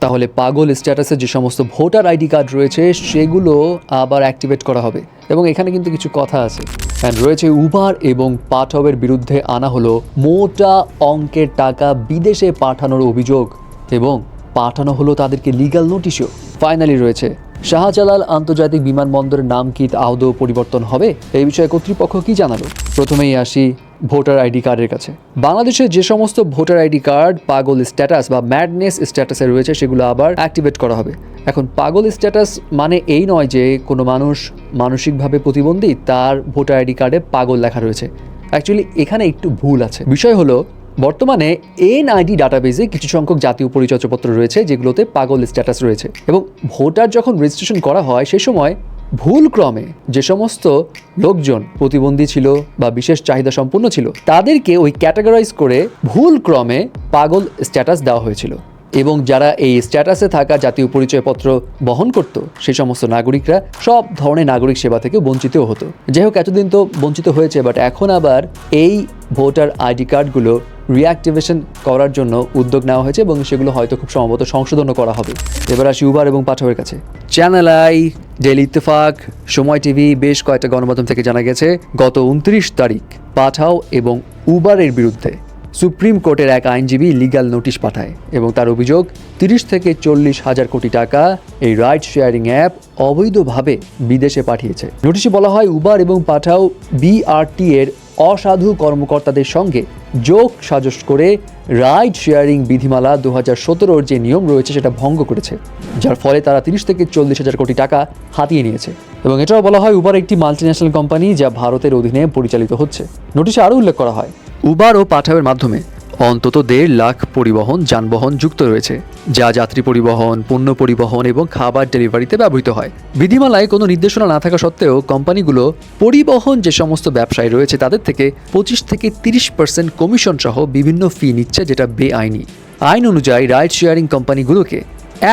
তাহলে পাগল স্ট্যাটাসে যে সমস্ত ভোটার আইডি কার্ড রয়েছে সেগুলো আবার অ্যাক্টিভেট করা হবে। এবং এখানে কিন্তু কিছু কথা আছে, রয়েছে উবার এবং পাঠাওয়ের বিরুদ্ধে আনা হলো মোটা অঙ্কের টাকা বিদেশে পাঠানোর অভিযোগ এবং পাঠানো হলো তাদেরকে লিগ্যাল নোটিশও। ফাইনালি রয়েছে শাহজালাল আন্তর্জাতিক বিমানবন্দরের নাম কি আদৌ পরিবর্তন হবে, এই বিষয়ে কর্তৃপক্ষ কি জানালো। প্রথমেই আসি ভোটার আইডি কার্ডের কাছে। বাংলাদেশে যে সমস্ত ভোটার আইডি কার্ড পাগল স্ট্যাটাস বা ম্যাডনেস স্ট্যাটাসে রয়েছে সেগুলো আবার অ্যাক্টিভেট করা হবে। এখন পাগল স্ট্যাটাস মানে এই নয় যে কোনো মানুষ মানসিকভাবে প্রতিবন্ধী তার ভোটার আইডি কার্ডে পাগল লেখা রয়েছে। অ্যাকচুয়ালি এখানে একটু ভুল আছে। বিষয় হলো বর্তমানে এনআইডি ডাটাবেজে কিছু সংখ্যক জাতীয় পরিচয়পত্র রয়েছে যেগুলোতে পাগল স্ট্যাটাস রয়েছে এবং ভোটার যখন রেজিস্ট্রেশন করা হয় সেই সময় ভুলক্রমে যে সমস্ত লোকজন প্রতিবন্ধী ছিল বা বিশেষ চাহিদা সম্পন্ন ছিল তাদেরকে ওই ক্যাটাগরাইজ করে ভুলক্রমে পাগল স্ট্যাটাস দেওয়া হয়েছিল এবং যারা এই স্ট্যাটাসে থাকা জাতীয় পরিচয়পত্র বহন করত সেই সমস্ত নাগরিকরা সব ধরনের নাগরিক সেবা থেকে বঞ্চিতও হতো। যাই হোক, এতদিন তো বঞ্চিত হয়েছে, বাট এখন আবার এই ভোটার আইডি কার্ডগুলো রিঅ্যাক্টিভেশন করার জন্য উদ্যোগ নেওয়া হয়েছে এবং সেগুলো হয়তো খুব সম্ভবত সংশোধনও করা হবে। এবার আসি উবার এবং পাঠাওয়ের কাছে। চ্যানেল আই, ডেইলি ইত্তেফাক, সময় টিভি বেশ কয়েকটা গণমাধ্যম থেকে জানা গেছে গত 29 তারিখ পাঠাও এবং উবারের বিরুদ্ধে সুপ্রিম কোর্টের এক আইনজীবী লিগ্যাল নোটিশ পাঠায় এবং তার অভিযোগ 30 থেকে 40 হাজার কোটি টাকা এই রাইড শেয়ারিং অ্যাপ অবৈধভাবে বিদেশে পাঠিয়েছে। নোটিশে বলা হয় উবার এবং পাঠাও বিআরটি এর অসাধু কর্মকর্তাদের সঙ্গে যোগ সাজস করে রাইড শেয়ারিং বিধিমালা 2017-র যে নিয়ম রয়েছে সেটা ভঙ্গ করেছে, যার ফলে তারা 30 থেকে 40 হাজার কোটি টাকা হাতিয়ে নিয়েছে। এবং এটাও বলা হয় উবার একটি মাল্টিন্যাশনাল কোম্পানি যা ভারতের অধীনে পরিচালিত হচ্ছে। নোটিশে আরও উল্লেখ করা হয় উবার ও পাঠাওয়ের মাধ্যমে অন্তত 1.5 লাখ পরিবহন যানবাহন যুক্ত রয়েছে যা যাত্রী পরিবহন, পণ্য পরিবহন এবং খাবার ডেলিভারিতে ব্যবহৃত হয়। বিধিমালায় কোনো নির্দেশনা না থাকা সত্ত্বেও কোম্পানিগুলো পরিবহন যে সমস্ত ব্যবসায়ী রয়েছে তাদের থেকে 25 থেকে 30% কমিশন সহ বিভিন্ন ফি নিচ্ছে, যেটা বেআইনি। আইন অনুযায়ী রাইড শেয়ারিং কোম্পানিগুলোকে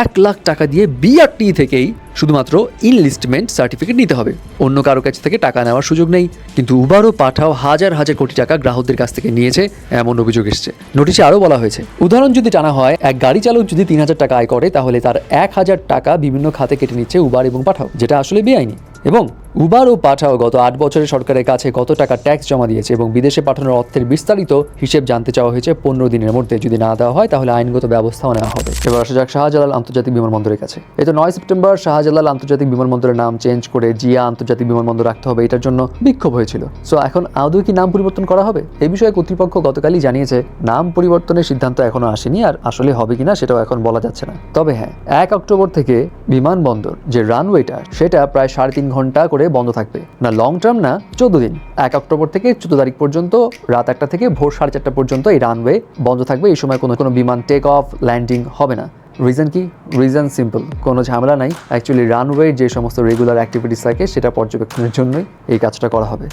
1 লাখ টাকা দিয়ে বিআরটি থেকেই শুধুমাত্র ইনলিস্টমেন্ট সার্টিফিকেট নিতে হবে, অন্য কারো কাছ থেকে টাকা নেওয়ার সুযোগ নেই। কিন্তু উবারও পাঠাও হাজার হাজার কোটি টাকা গ্রাহকদের কাছ থেকে নিয়েছে এমন অভিযোগ এসেছে। নোটিশে আরও বলা হয়েছে উদাহরণ যদি টানা হয়, এক গাড়ি চালক যদি 3,000 টাকা আয় করে তাহলে তার 1,000 টাকা বিভিন্ন খাতে কেটে নিচ্ছে উবার এবং পাঠাও, যেটা আসলে বেআইনি। এবং উবার ও পাঠাও গত 8 বছরে সরকারের কাছে কত টাকা ট্যাক্স জমা দিয়েছে এবং বিদেশে পাঠানোর অর্থের বিস্তারিত হিসেব জানতে চাওয়া হয়েছে 15 দিনের মধ্যে। যদি না দেওয়া হয় তাহলে আইনগত ব্যবস্থাও নেওয়া হবে। এবার আসা যাক শাহজালাল আন্তর্জাতিক বিমানবন্দরের কাছে। এই তো 9 সেপ্টেম্বর শাহজালাল আন্তর্জাতিক বিমানবন্দরের নাম চেঞ্জ করে জিয়া আন্তর্জাতিক বিমানবন্দর রাখতে হবে, এটার জন্য বিক্ষোভ হয়েছিল। সো এখন আদৌ কি নাম পরিবর্তন করা হবে? এই বিষয়ে কর্তৃপক্ষ গতকালই জানিয়েছে নাম পরিবর্তনের সিদ্ধান্ত এখনো আসেনি, আর আসলে হবে কিনা সেটাও এখন বলা যাচ্ছে না। তবে হ্যাঁ, 1 অক্টোবর থেকে বিমানবন্দর যে রানওয়েটা সেটা প্রায় 3.5 ঘন্টা করে বন্ধ থাকবে, না লং টার্ম না 14 দিন। 1 অক্টোবর থেকে 14 তারিখ পর্যন্ত রাত 1টা থেকে ভোর 4:30 পর্যন্ত এই রানওয়ে বন্ধ থাকবে। এই সময় কোনো বিমান টেক অফ ল্যান্ডিং হবে না। রিজন কি? রিজন সিম্পল, কোনো ঝামেলা নাই। অ্যাকচুয়ালি রানওয়ে যে সমস্ত রেগুলার অ্যাক্টিভিটিস থাকে সেটা পর্যবেক্ষণের জন্যই এই কাজটা করা হবে।